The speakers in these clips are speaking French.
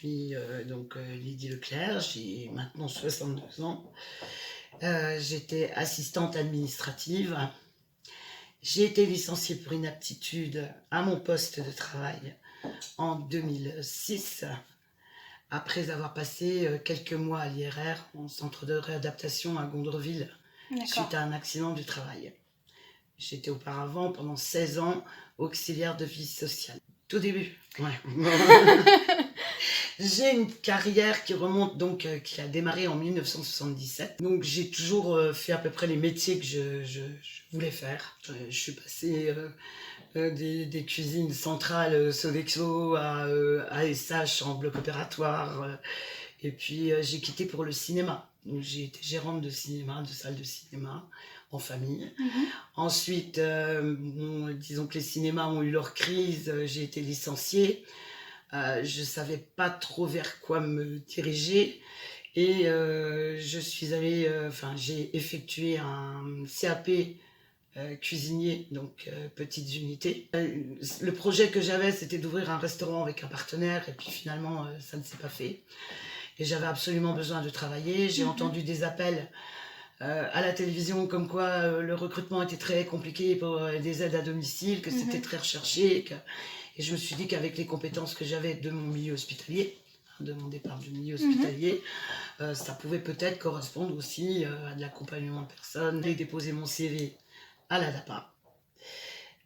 suis Lydie Leclerc, j'ai maintenant 62 ans. J'étais assistante administrative. J'ai été licenciée pour inaptitude à mon poste de travail en 2006, après avoir passé quelques mois à l'IRR, en centre de réadaptation à Gondreville, suite à un accident du travail. J'étais auparavant, pendant 16 ans, auxiliaire de vie sociale. Tout début, ouais. J'ai une carrière qui remonte qui a démarré en 1977. Donc j'ai toujours fait à peu près les métiers que je voulais faire. Je suis passée des cuisines centrales Sodexo à ASH en bloc opératoire. Et puis j'ai quitté pour le cinéma. Donc, j'ai été gérante de cinéma, de salle de cinéma en famille. Ensuite, disons que les cinémas ont eu leur crise, j'ai été licenciée. Je ne savais pas trop vers quoi me diriger et j'ai effectué un CAP cuisinier, donc petites unités. Le projet que j'avais, c'était d'ouvrir un restaurant avec un partenaire et puis finalement, ça ne s'est pas fait. Et j'avais absolument besoin de travailler. J'ai entendu des appels à la télévision comme quoi le recrutement était très compliqué pour des aides à domicile, que c'était très recherché. Et je me suis dit qu'avec les compétences que j'avais de mon milieu hospitalier, de mon départ du milieu hospitalier, ça pouvait peut-être correspondre aussi à de l'accompagnement de personnes. J'ai déposé mon CV à la DAPA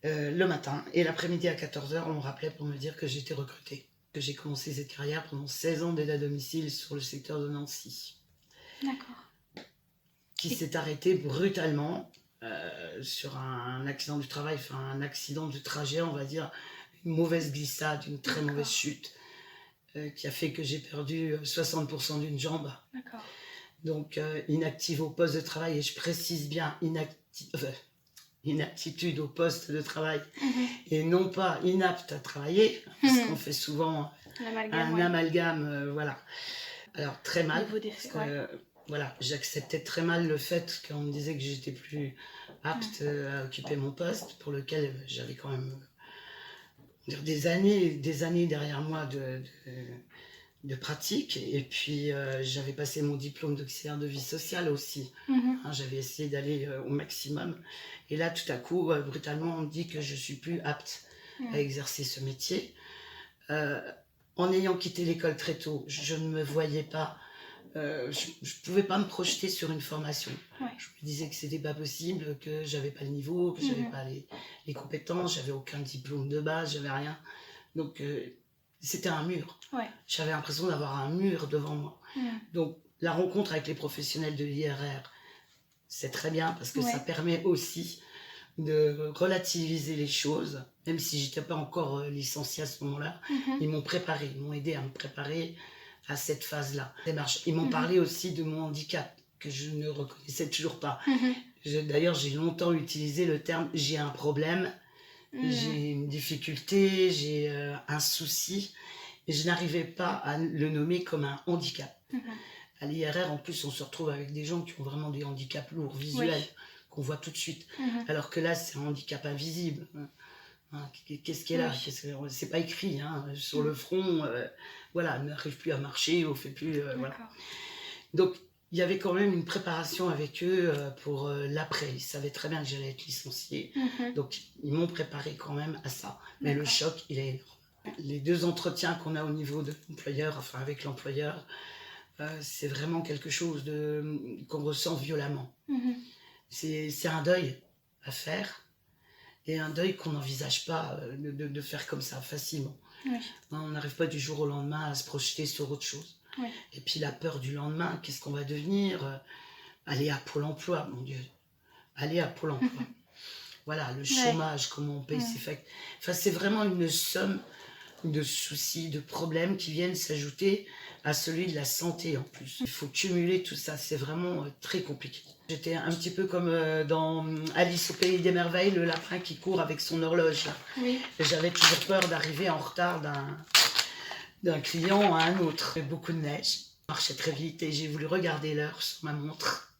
le matin et l'après-midi à 14h, on me rappelait pour me dire que j'étais recrutée. Que j'ai commencé cette carrière pendant 16 ans d'aide à domicile sur le secteur de Nancy. D'accord. Qui s'est arrêté brutalement sur un accident du travail, enfin un accident du trajet, on va dire, une mauvaise glissade, une très mauvaise chute, qui a fait que j'ai perdu 60% d'une jambe. D'accord. Donc inactive au poste de travail, et je précise bien inaptitude au poste de travail, et non pas inapte à travailler, parce qu'on fait souvent un amalgame, voilà. Alors très mal, parce que voilà, j'acceptais très mal le fait qu'on me disait que j'étais plus apte à occuper mon poste, pour lequel j'avais quand même des années derrière moi de pratique. Et puis j'avais passé mon diplôme d'auxiliaire de vie sociale aussi. J'avais essayé d'aller au maximum. Et là, tout à coup, brutalement, on me dit que je ne suis plus apte à exercer ce métier. En ayant quitté l'école très tôt, je ne me voyais pas. Je ne pouvais pas me projeter sur une formation. Je me disais que c'était pas possible, que j'avais pas le niveau, que j'avais pas les compétences, j'avais aucun diplôme de base, j'avais rien. Donc c'était un mur. J'avais l'impression d'avoir un mur devant moi. Donc la rencontre avec les professionnels de l'IRR, c'est très bien parce que ça permet aussi de relativiser les choses, même si j'étais pas encore licenciée à ce moment-là. Ils m'ont préparé, ils m'ont aidé à me préparer à cette phase-là. Ils m'ont parlé aussi de mon handicap, que je ne reconnaissais toujours pas. D'ailleurs, j'ai longtemps utilisé le terme « j'ai un problème », j'ai une difficulté, j'ai un souci, et je n'arrivais pas à le nommer comme un handicap. À l'IRR, en plus, on se retrouve avec des gens qui ont vraiment des handicaps lourds, visuels, qu'on voit tout de suite. Alors que là, c'est un handicap invisible. Qu'est-ce qui est là? C'est pas écrit sur le front. Voilà, elle n'arrive plus à marcher, on fait plus. Voilà. Donc, il y avait quand même une préparation avec eux pour l'après. Ils savaient très bien que j'allais être licenciée. Donc, ils m'ont préparé quand même à ça. Mais le choc, il est énorme. Les 2 entretiens qu'on a au niveau de l'employeur, enfin avec l'employeur, c'est vraiment quelque chose qu'on ressent violemment. C'est un deuil à faire. Et un deuil qu'on n'envisage pas de faire comme ça, facilement. On n'arrive pas du jour au lendemain à se projeter sur autre chose. Et puis la peur du lendemain, qu'est-ce qu'on va devenir? Aller à Pôle emploi, mon Dieu. Aller à Pôle emploi. Voilà, le chômage, comment on paye ses factures. Enfin, c'est vraiment une somme de soucis, de problèmes qui viennent s'ajouter à celui de la santé en plus. Il faut cumuler tout ça, c'est vraiment très compliqué. J'étais un petit peu comme dans Alice au pays des merveilles, le lapin qui court avec son horloge. J'avais toujours peur d'arriver en retard d'un client à un autre. Il y avait beaucoup de neige, je marchais très vite et j'ai voulu regarder l'heure sur ma montre.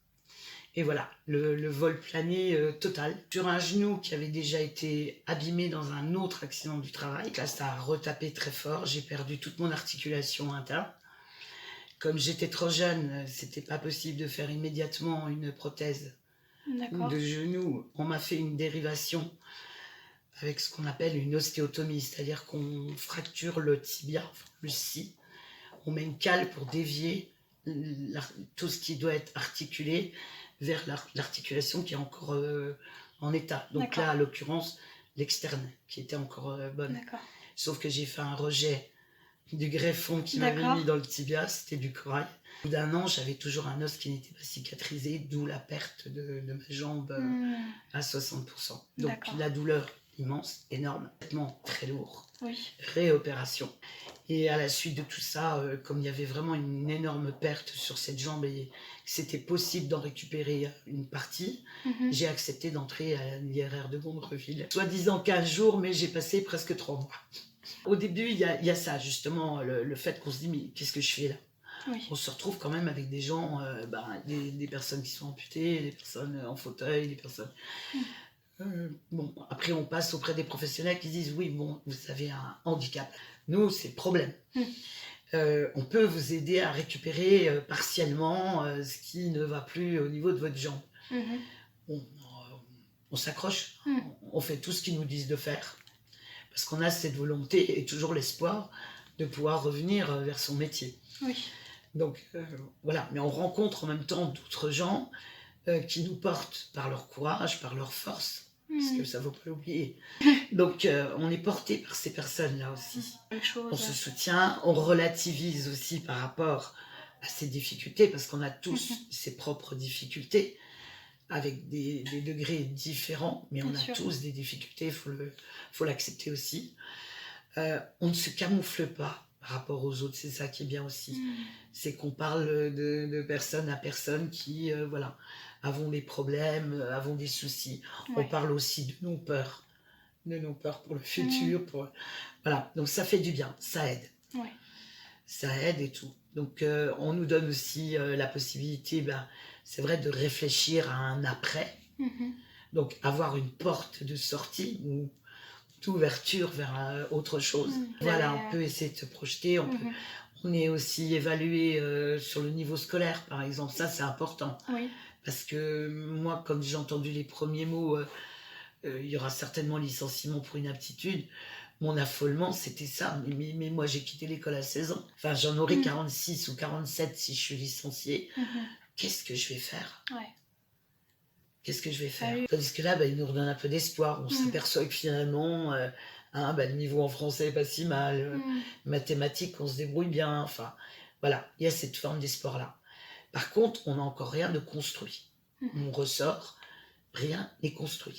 Et voilà, le vol plané total. Sur un genou qui avait déjà été abîmé dans un autre accident du travail. Là, ça a retapé très fort. J'ai perdu toute mon articulation interne. Comme j'étais trop jeune, c'était pas possible de faire immédiatement une prothèse de genou. On m'a fait une dérivation avec ce qu'on appelle une ostéotomie, c'est-à-dire qu'on fracture le tibia, le scie. On met une cale pour dévier tout ce qui doit être articulé vers l'articulation qui est encore en état. Donc là, à l'occurrence, l'externe qui était encore bonne. Sauf que j'ai fait un rejet du greffon qui m'avait mis dans le tibia, c'était du corail. Au bout d'un an, j'avais toujours un os qui n'était pas cicatrisé, d'où la perte de ma jambe à 60%. Donc la douleur immense, énorme, traitement très lourd, réopération. Et à la suite de tout ça, comme il y avait vraiment une énorme perte sur cette jambe et que c'était possible d'en récupérer une partie, j'ai accepté d'entrer à l'IRR de Gondreville. Soi-disant 15 jours, mais j'ai passé presque 3 mois. Au début, il y a ça, justement, le fait qu'on se dit, mais qu'est-ce que je fais là ? On se retrouve quand même avec des gens, des personnes qui sont amputées, des personnes en fauteuil, des personnes... bon, après, on passe auprès des professionnels qui disent, oui, bon, vous avez un handicap. Nous, c'est le problème. On peut vous aider à récupérer partiellement ce qui ne va plus au niveau de votre jambe. On s'accroche, on fait tout ce qu'ils nous disent de faire. Parce qu'on a cette volonté et toujours l'espoir de pouvoir revenir vers son métier. Donc voilà, mais on rencontre en même temps d'autres gens qui nous portent par leur courage, par leur force, parce que ça ne faut pas l'oublier. Donc on est porté par ces personnes-là aussi. On se soutient, on relativise aussi par rapport à ces difficultés, parce qu'on a tous ses propres difficultés, avec des degrés différents, mais on a tous des difficultés, il faut l'accepter aussi. On ne se camoufle pas par rapport aux autres, c'est ça qui est bien aussi. C'est qu'on parle de personne à personne qui, voilà, avons des problèmes, avons des soucis. On parle aussi de nos peurs pour le futur, voilà. Donc ça fait du bien, ça aide. Ça aide et tout. Donc on nous donne aussi la possibilité, c'est vrai, de réfléchir à un après. Donc avoir une porte de sortie ou d'ouverture vers autre chose. Voilà, on peut essayer de se projeter. On est aussi évalué sur le niveau scolaire, par exemple. Ça, c'est important. Parce que moi, quand j'ai entendu les premiers mots, il y aura certainement licenciement pour inaptitude. Mon affolement, c'était ça. Mais moi, j'ai quitté l'école à 16 ans. Enfin, j'en aurai 46 ou 47 si je suis licenciée. Qu'est-ce que je vais faire ? Qu'est-ce que je vais faire ? Tandis que là, il nous redonne un peu d'espoir. On s'aperçoit que finalement, le niveau en français n'est pas si mal. Mathématiques, on se débrouille bien. Enfin, voilà, il y a cette forme d'espoir-là. Par contre, on n'a encore rien de construit. On ressort, rien n'est construit.